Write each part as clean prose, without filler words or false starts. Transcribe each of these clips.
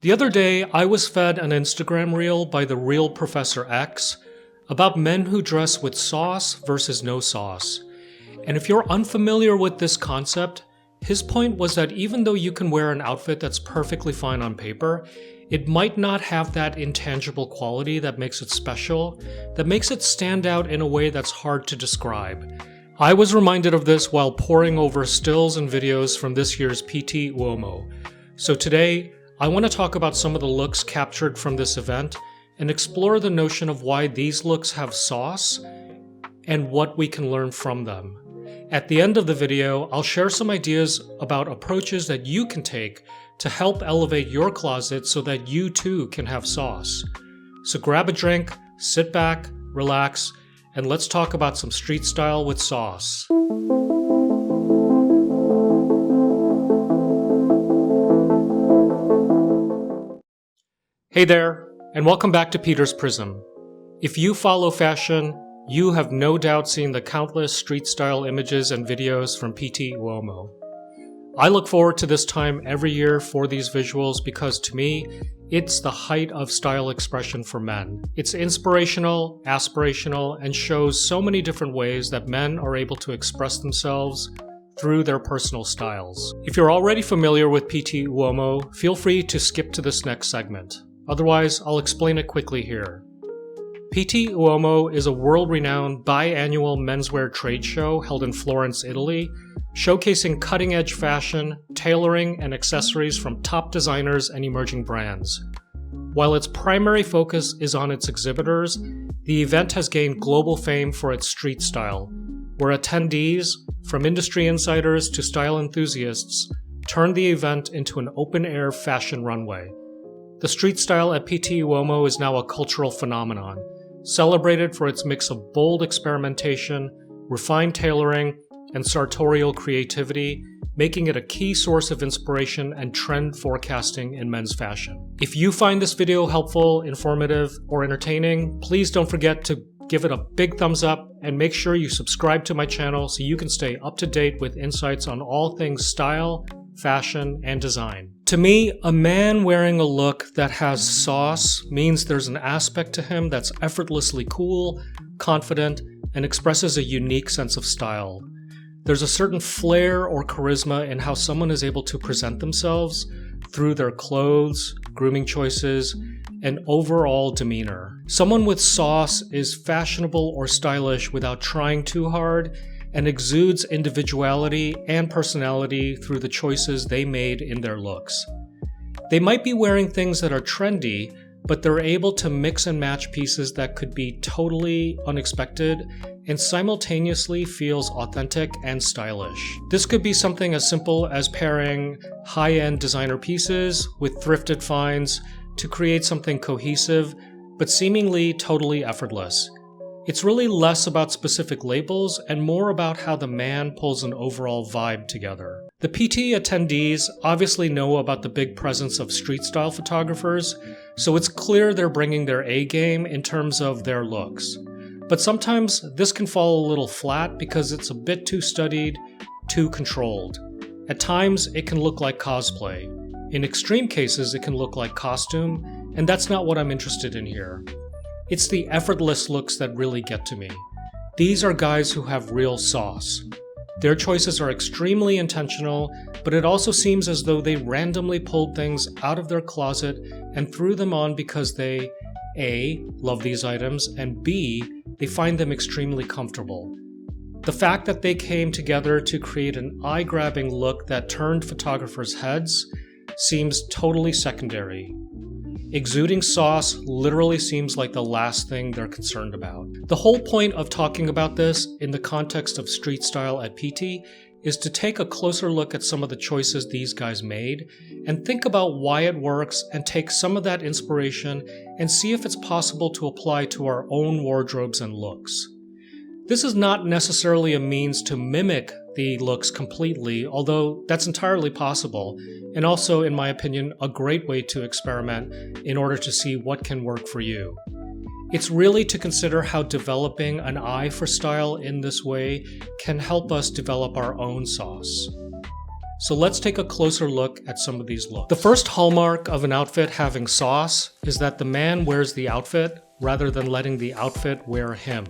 The other day, I was fed an Instagram reel by the real Professor X about men who dress with sauce versus no sauce. And if you're unfamiliar with this concept, his point was that even though you can wear an outfit that's perfectly fine on paper, it might not have that intangible quality that makes it special, that makes it stand out in a way that's hard to describe. I was reminded of this while poring over stills and videos from this year's Pitti Uomo. So today, I want to talk about some of the looks captured from this event and explore the notion of why these looks have sauce and what we can learn from them. At the end of the video, I'll share some ideas about approaches that you can take to help elevate your closet so that you too can have sauce. So grab a drink, sit back, relax, and let's talk about some street style with sauce. Hey there, and welcome back to Peter's Prism. If you follow fashion, you have no doubt seen the countless street style images and videos from Pitti Uomo. I look forward to this time every year for these visuals because to me, it's the height of style expression for men. It's inspirational, aspirational, and shows so many different ways that men are able to express themselves through their personal styles. If you're already familiar with Pitti Uomo, feel free to skip to this next segment. Otherwise, I'll explain it quickly here. Pitti Uomo is a world-renowned biannual menswear trade show held in Florence, Italy, showcasing cutting-edge fashion, tailoring, and accessories from top designers and emerging brands. While its primary focus is on its exhibitors, the event has gained global fame for its street style, where attendees, from industry insiders to style enthusiasts, turn the event into an open-air fashion runway. The street style at Pitti Uomo is now a cultural phenomenon, celebrated for its mix of bold experimentation, refined tailoring, and sartorial creativity, making it a key source of inspiration and trend forecasting in men's fashion. If you find this video helpful, informative, or entertaining, please don't forget to give it a big thumbs up and make sure you subscribe to my channel so you can stay up to date with insights on all things style, fashion, and design. To me, a man wearing a look that has sauce means there's an aspect to him that's effortlessly cool, confident, and expresses a unique sense of style. There's a certain flair or charisma in how someone is able to present themselves through their clothes, grooming choices, and overall demeanor. Someone with sauce is fashionable or stylish without trying too hard and exudes individuality and personality through the choices they made in their looks. They might be wearing things that are trendy, but they're able to mix and match pieces that could be totally unexpected and simultaneously feels authentic and stylish. This could be something as simple as pairing high-end designer pieces with thrifted finds to create something cohesive, but seemingly totally effortless. It's really less about specific labels and more about how the man pulls an overall vibe together. The PT attendees obviously know about the big presence of street style photographers, so it's clear they're bringing their A game in terms of their looks. But sometimes this can fall a little flat because it's a bit too studied, too controlled. At times, it can look like cosplay. In extreme cases, it can look like costume, and that's not what I'm interested in here. It's the effortless looks that really get to me. These are guys who have real sauce. Their choices are extremely intentional, but it also seems as though they randomly pulled things out of their closet and threw them on because they, A, love these items, and B, they find them extremely comfortable. The fact that they came together to create an eye-grabbing look that turned photographers' heads seems totally secondary. Exuding sauce literally seems like the last thing they're concerned about. The whole point of talking about this in the context of street style at Pitti is to take a closer look at some of the choices these guys made and think about why it works and take some of that inspiration and see if it's possible to apply to our own wardrobes and looks. This is not necessarily a means to mimic the looks completely, although that's entirely possible, and also, in my opinion, a great way to experiment in order to see what can work for you. It's really to consider how developing an eye for style in this way can help us develop our own sauce. So let's take a closer look at some of these looks. The first hallmark of an outfit having sauce is that the man wears the outfit rather than letting the outfit wear him.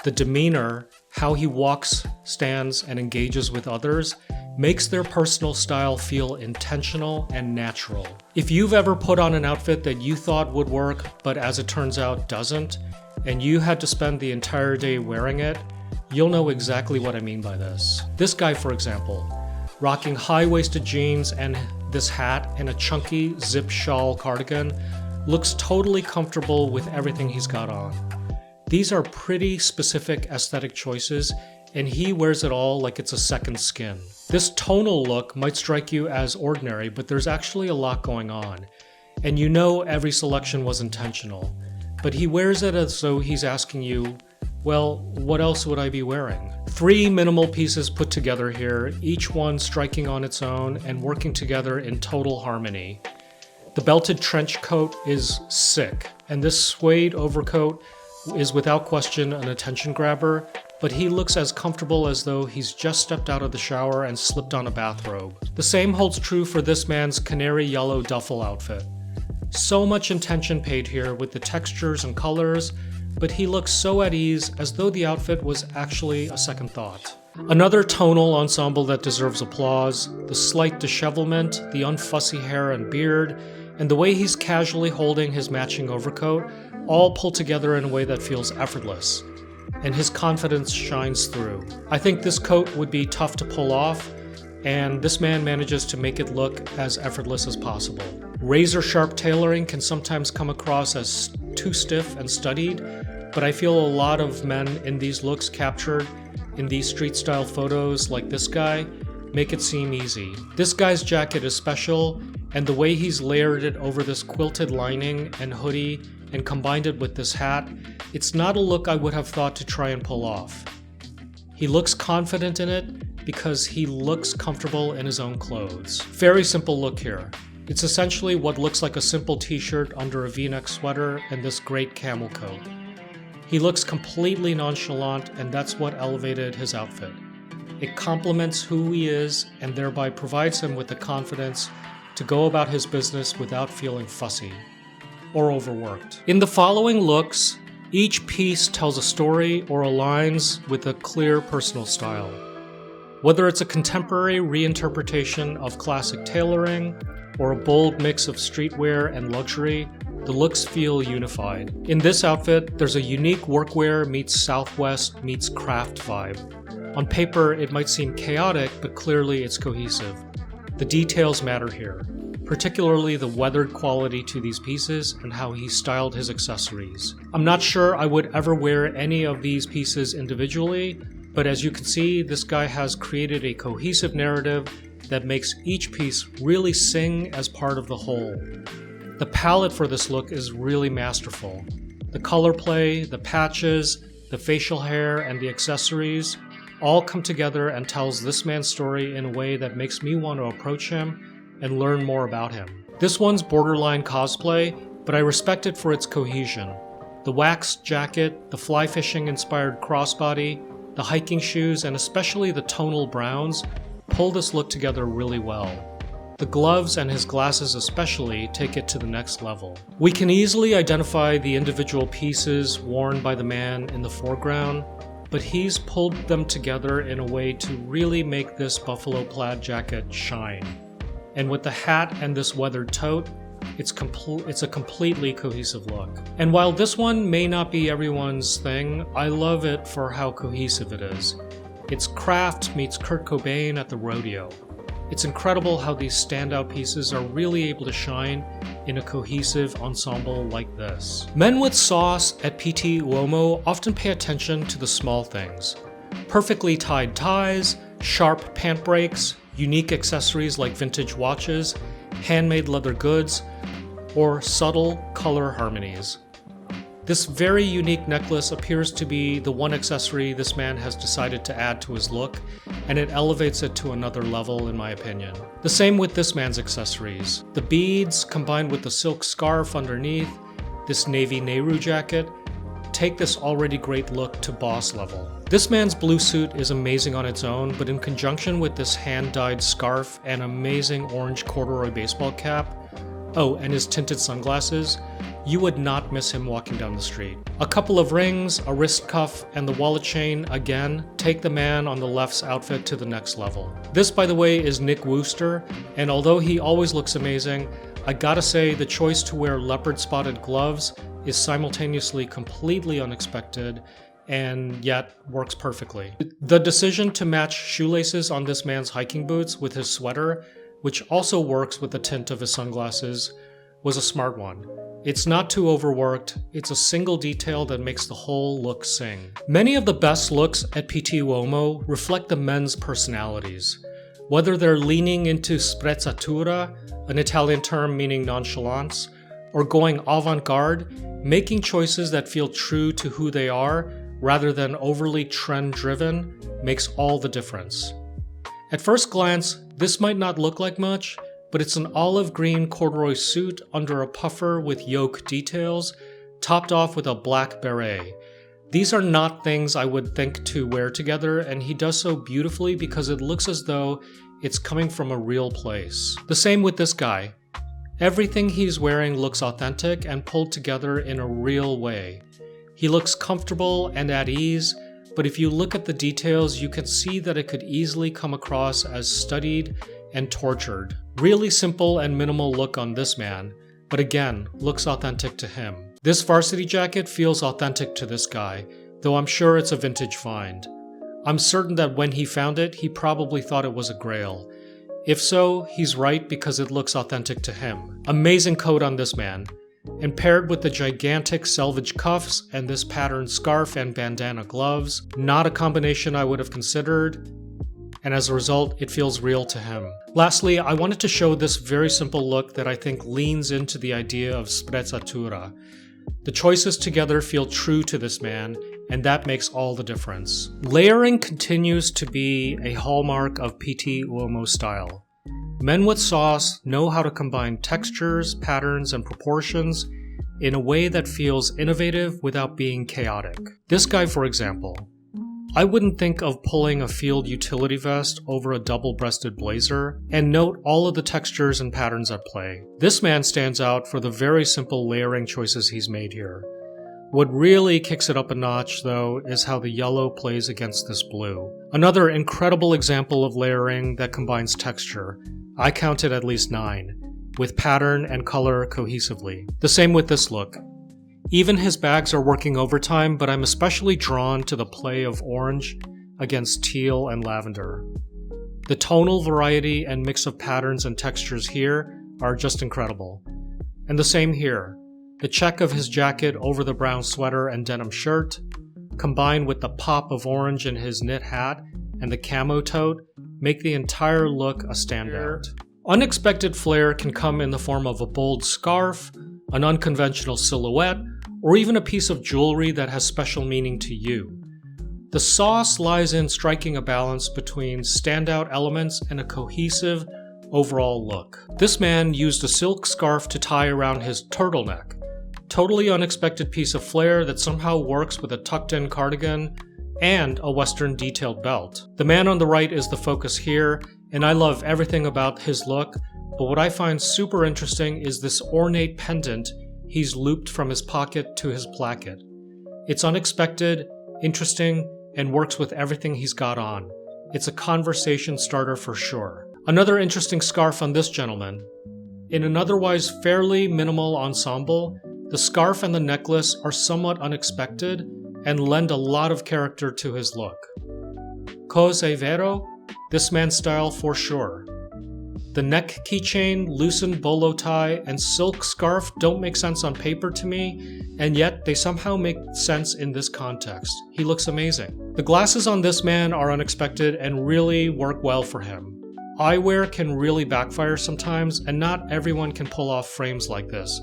The demeanor, how he walks, stands, and engages with others, makes their personal style feel intentional and natural. If you've ever put on an outfit that you thought would work, but as it turns out doesn't, and you had to spend the entire day wearing it, you'll know exactly what I mean by this. This guy, for example, rocking high-waisted jeans and this hat and a chunky zip shawl cardigan, looks totally comfortable with everything he's got on. These are pretty specific aesthetic choices, and he wears it all like it's a second skin. This tonal look might strike you as ordinary, but there's actually a lot going on. And you know every selection was intentional. But he wears it as though he's asking you, well, what else would I be wearing? 3 minimal pieces put together here, each one striking on its own and working together in total harmony. The belted trench coat is sick, and this suede overcoat is without question an attention grabber, but he looks as comfortable as though he's just stepped out of the shower and slipped on a bathrobe. The same holds true for this man's canary yellow duffel outfit. So much attention paid here with the textures and colors, but he looks so at ease as though the outfit was actually a second thought. Another tonal ensemble that deserves applause, the slight dishevelment, the unfussy hair and beard, and the way he's casually holding his matching overcoat, all pull together in a way that feels effortless, and his confidence shines through. I think this coat would be tough to pull off, and this man manages to make it look as effortless as possible. Razor-sharp tailoring can sometimes come across as too stiff and studied, but I feel a lot of men in these looks captured in these street-style photos like this guy make it seem easy. This guy's jacket is special, and the way he's layered it over this quilted lining and hoodie and combined it with this hat, it's not a look I would have thought to try and pull off. He looks confident in it because he looks comfortable in his own clothes. Very simple look here. It's essentially what looks like a simple t-shirt under a v-neck sweater and this great camel coat. He looks completely nonchalant, and that's what elevated his outfit. It complements who he is and thereby provides him with the confidence to go about his business without feeling fussy or overworked. In the following looks, each piece tells a story or aligns with a clear personal style. Whether it's a contemporary reinterpretation of classic tailoring or a bold mix of streetwear and luxury, the looks feel unified. In this outfit, there's a unique workwear meets Southwest meets craft vibe. On paper, it might seem chaotic, but clearly it's cohesive. The details matter here, particularly the weathered quality to these pieces and how he styled his accessories. I'm not sure I would ever wear any of these pieces individually, but as you can see, this guy has created a cohesive narrative that makes each piece really sing as part of the whole. The palette for this look is really masterful. The color play, the patches, the facial hair, and the accessories all come together and tells this man's story in a way that makes me want to approach him and learn more about him. This one's borderline cosplay, but I respect it for its cohesion. The waxed jacket, the fly fishing inspired crossbody, the hiking shoes, and especially the tonal browns pull this look together really well. The gloves and his glasses especially take it to the next level. We can easily identify the individual pieces worn by the man in the foreground, but he's pulled them together in a way to really make this buffalo plaid jacket shine. And with the hat and this weathered tote, it's a completely cohesive look. And while this one may not be everyone's thing, I love it for how cohesive it is. It's craft meets Kurt Cobain at the rodeo. It's incredible how these standout pieces are really able to shine in a cohesive ensemble like this. Men with sauce at Pitti Uomo often pay attention to the small things. Perfectly tied ties, sharp pant breaks, unique accessories like vintage watches, handmade leather goods, or subtle color harmonies. This very unique necklace appears to be the one accessory this man has decided to add to his look, and it elevates it to another level in my opinion. The same with this man's accessories. The beads, combined with the silk scarf underneath, this navy Nehru jacket, take this already great look to boss level. This man's blue suit is amazing on its own, but in conjunction with this hand-dyed scarf and amazing orange corduroy baseball cap, oh, and his tinted sunglasses, you would not miss him walking down the street. A couple of rings, a wrist cuff, and the wallet chain, again, take the man on the left's outfit to the next level. This, by the way, is Nick Wooster, and although he always looks amazing, I gotta say the choice to wear leopard-spotted gloves is simultaneously completely unexpected and yet works perfectly. The decision to match shoelaces on this man's hiking boots with his sweater, which also works with the tint of his sunglasses, was a smart one. It's not too overworked, it's a single detail that makes the whole look sing. Many of the best looks at Pitti Uomo reflect the men's personalities. Whether they're leaning into sprezzatura, an Italian term meaning nonchalance, or going avant-garde, making choices that feel true to who they are rather than overly trend-driven makes all the difference. At first glance, this might not look like much, but it's an olive green corduroy suit under a puffer with yoke details, topped off with a black beret. These are not things I would think to wear together, and he does so beautifully because it looks as though it's coming from a real place. The same with this guy. Everything he's wearing looks authentic and pulled together in a real way. He looks comfortable and at ease, but if you look at the details, you can see that it could easily come across as studied and tortured. Really simple and minimal look on this man, but again, looks authentic to him. This varsity jacket feels authentic to this guy, though I'm sure it's a vintage find. I'm certain that when he found it, he probably thought it was a grail. If so, he's right because it looks authentic to him. Amazing coat on this man, and paired with the gigantic selvage cuffs and this patterned scarf and bandana gloves, not a combination I would have considered, and as a result, it feels real to him. Lastly, I wanted to show this very simple look that I think leans into the idea of sprezzatura. The choices together feel true to this man, and that makes all the difference. Layering continues to be a hallmark of Pitti Uomo style. Men with sauce know how to combine textures, patterns, and proportions in a way that feels innovative without being chaotic. This guy, for example, I wouldn't think of pulling a field utility vest over a double-breasted blazer, and note all of the textures and patterns at play. This man stands out for the very simple layering choices he's made here. What really kicks it up a notch, though, is how the yellow plays against this blue. Another incredible example of layering that combines texture. I counted at least 9, with pattern and color cohesively. The same with this look. Even his bags are working overtime, but I'm especially drawn to the play of orange against teal and lavender. The tonal variety and mix of patterns and textures here are just incredible. And the same here. The check of his jacket over the brown sweater and denim shirt, combined with the pop of orange in his knit hat and the camo tote, make the entire look a standout. Unexpected flair can come in the form of a bold scarf, an unconventional silhouette, or even a piece of jewelry that has special meaning to you. The sauce lies in striking a balance between standout elements and a cohesive overall look. This man used a silk scarf to tie around his turtleneck. Totally unexpected piece of flair that somehow works with a tucked-in cardigan and a Western detailed belt. The man on the right is the focus here, and I love everything about his look, but what I find super interesting is this ornate pendant he's looped from his pocket to his placket. It's unexpected, interesting, and works with everything he's got on. It's a conversation starter for sure. Another interesting scarf on this gentleman. In an otherwise fairly minimal ensemble, the scarf and the necklace are somewhat unexpected and lend a lot of character to his look. Cos'è vero? This man's style for sure. The neck keychain, loosened bolo tie, and silk scarf don't make sense on paper to me, and yet they somehow make sense in this context. He looks amazing. The glasses on this man are unexpected and really work well for him. Eyewear can really backfire sometimes, and not everyone can pull off frames like this,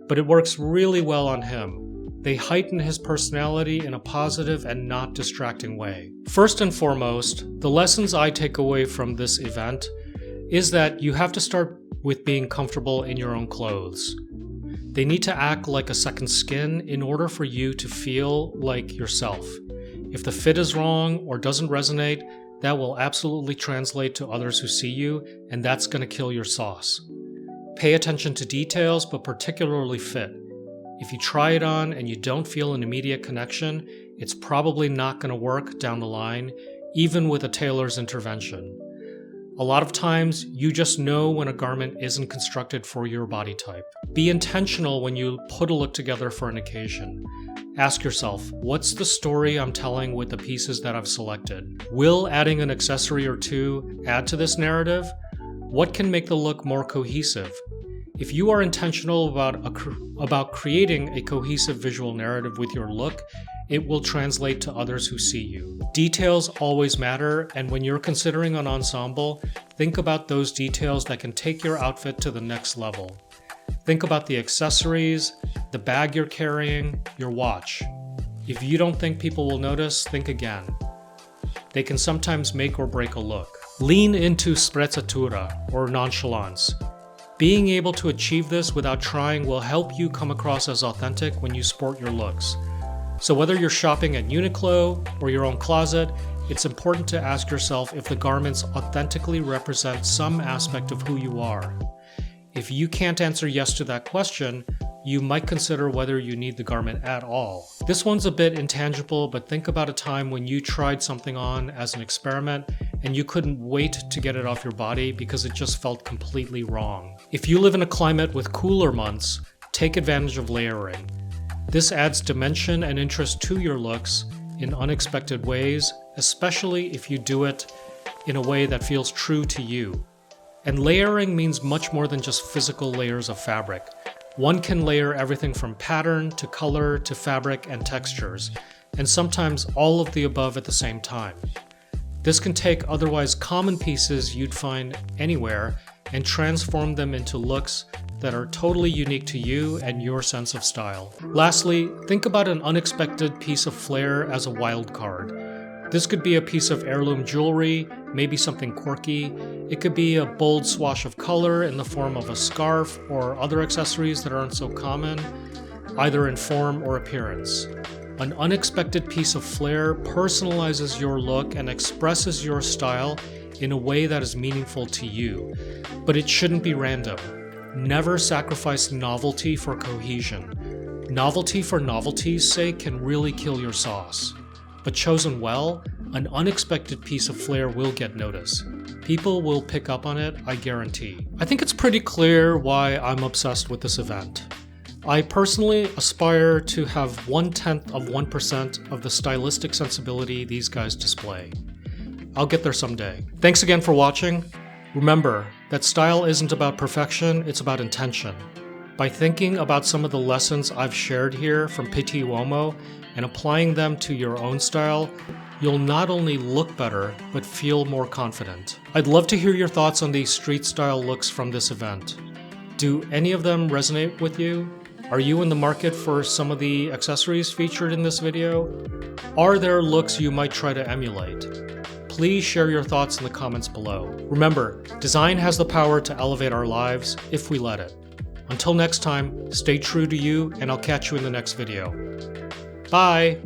but it works really well on him. They heighten his personality in a positive and not distracting way. First and foremost, the lessons I take away from this event is that you have to start with being comfortable in your own clothes. They need to act like a second skin in order for you to feel like yourself. If the fit is wrong or doesn't resonate, that will absolutely translate to others who see you, and that's going to kill your sauce. Pay attention to details, but particularly fit. If you try it on and you don't feel an immediate connection, it's probably not going to work down the line, even with a tailor's intervention. A lot of times, you just know when a garment isn't constructed for your body type. Be intentional when you put a look together for an occasion. Ask yourself, what's the story I'm telling with the pieces that I've selected? Will adding an accessory or two add to this narrative? What can make the look more cohesive? If you are intentional about creating a cohesive visual narrative with your look, it will translate to others who see you. Details always matter, and when you're considering an ensemble, think about those details that can take your outfit to the next level. Think about the accessories, the bag you're carrying, your watch. If you don't think people will notice, think again. They can sometimes make or break a look. Lean into sprezzatura, or nonchalance. Being able to achieve this without trying will help you come across as authentic when you sport your looks. So whether you're shopping at Uniqlo or your own closet, it's important to ask yourself if the garments authentically represent some aspect of who you are. If you can't answer yes to that question, you might consider whether you need the garment at all. This one's a bit intangible, but think about a time when you tried something on as an experiment and you couldn't wait to get it off your body because it just felt completely wrong. If you live in a climate with cooler months, take advantage of layering. This adds dimension and interest to your looks in unexpected ways, especially if you do it in a way that feels true to you. And layering means much more than just physical layers of fabric. One can layer everything from pattern to color to fabric and textures, and sometimes all of the above at the same time. This can take otherwise common pieces you'd find anywhere and transform them into looks that are totally unique to you and your sense of style. Lastly, think about an unexpected piece of flair as a wild card. This could be a piece of heirloom jewelry, maybe something quirky. It could be a bold swash of color in the form of a scarf or other accessories that aren't so common, either in form or appearance. An unexpected piece of flair personalizes your look and expresses your style in a way that is meaningful to you. But it shouldn't be random. Never sacrifice novelty for cohesion. Novelty for novelty's sake can really kill your sauce. But chosen well, an unexpected piece of flair will get noticed. People will pick up on it, I guarantee. I think it's pretty clear why I'm obsessed with this event. I personally aspire to have 0.1% of the stylistic sensibility these guys display. I'll get there someday. Thanks again for watching. Remember that style isn't about perfection, it's about intention. By thinking about some of the lessons I've shared here from Pitti Uomo and applying them to your own style, you'll not only look better, but feel more confident. I'd love to hear your thoughts on these street style looks from this event. Do any of them resonate with you? Are you in the market for some of the accessories featured in this video? Are there looks you might try to emulate? Please share your thoughts in the comments below. Remember, design has the power to elevate our lives if we let it. Until next time, stay true to you, and I'll catch you in the next video. Bye!